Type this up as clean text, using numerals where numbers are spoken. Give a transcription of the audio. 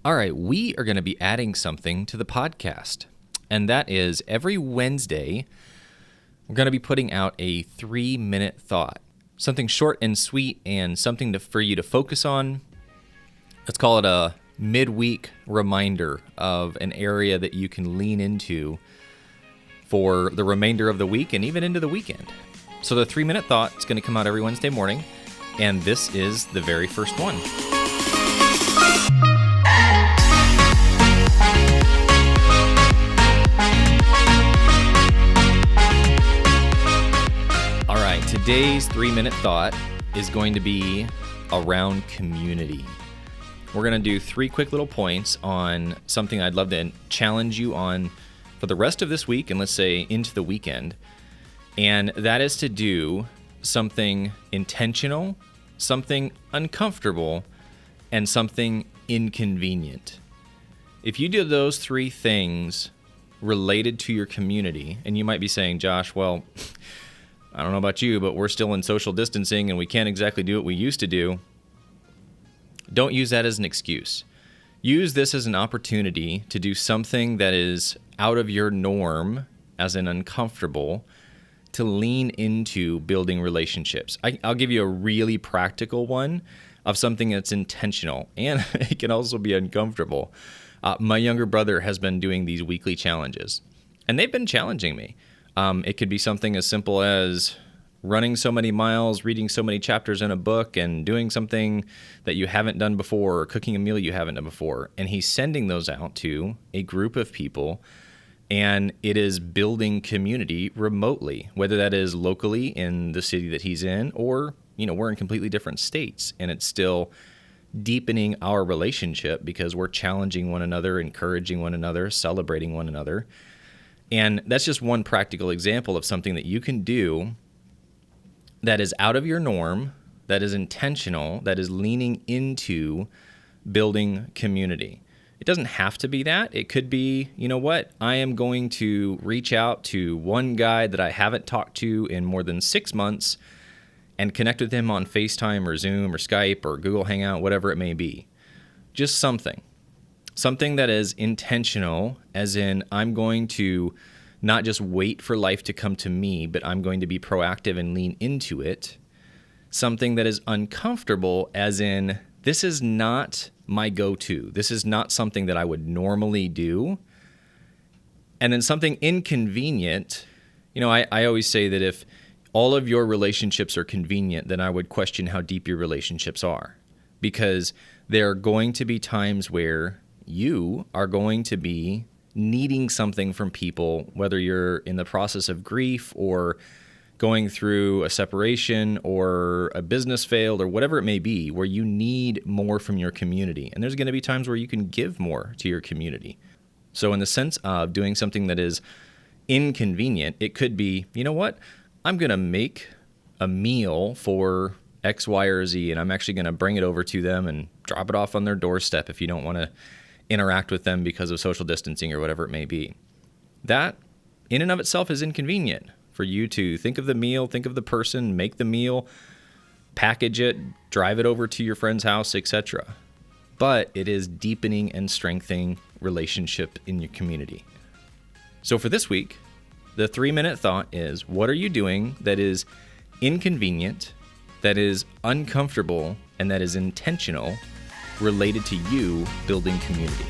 All right, we are going to be adding something to the podcast, and that is every Wednesday, we're going to be putting out a 3-minute thought, something short and sweet and something for you to focus on. Let's call it a midweek reminder of an area that you can lean into for the remainder of the week and even into the weekend. So the 3-minute thought is going to come out every Wednesday morning, and this is the very first one. All right, today's 3-minute thought is going to be around community. We're going to do 3 quick little points on something I'd love to challenge you on for the rest of this week and let's say into the weekend. And that is to do something intentional, something uncomfortable, and something inconvenient. If you do those 3 things related to your community, and you might be saying, Josh, well, I don't know about you, but we're still in social distancing and we can't exactly do what we used to do. Don't use that as an excuse. Use this as an opportunity to do something that is out of your norm, as in uncomfortable, to lean into building relationships. I'll give you a really practical one of something that's intentional, and it can also be uncomfortable. My younger brother has been doing these weekly challenges, and they've been challenging me. It could be something as simple as running so many miles, reading so many chapters in a book, and doing something that you haven't done before, or cooking a meal you haven't done before. And he's sending those out to a group of people, and it is building community remotely, whether that is locally in the city that he's in, or, we're in completely different states, and it's still deepening our relationship because we're challenging one another, encouraging one another, celebrating one another. And that's just one practical example of something that you can do that is out of your norm, that is intentional, that is leaning into building community. It doesn't have to be that. It could be, I am going to reach out to one guy that I haven't talked to in more than 6 months and connect with him on FaceTime or Zoom or Skype or Google Hangout, whatever it may be. Just something that is intentional, as in I'm going to not just wait for life to come to me, but I'm going to be proactive and lean into it. Something that is uncomfortable, as in this is not my go-to. This is not something that I would normally do. And then something inconvenient. I always say that if all of your relationships are convenient, then I would question how deep your relationships are. Because there are going to be times where you are going to be needing something from people, whether you're in the process of grief or going through a separation or a business failed or whatever it may be, where you need more from your community. And there's going to be times where you can give more to your community. So in the sense of doing something that is inconvenient, it could be, I'm going to make a meal for X, Y, or Z, and I'm actually going to bring it over to them and drop it off on their doorstep if you don't want to interact with them because of social distancing or whatever it may be. That, in and of itself, is inconvenient for you to think of the meal, think of the person, make the meal, package it, drive it over to your friend's house, etc. But it is deepening and strengthening relationship in your community. So for this week, the 3-minute thought is, what are you doing that is inconvenient, that is uncomfortable, and that is intentional, related to you building community?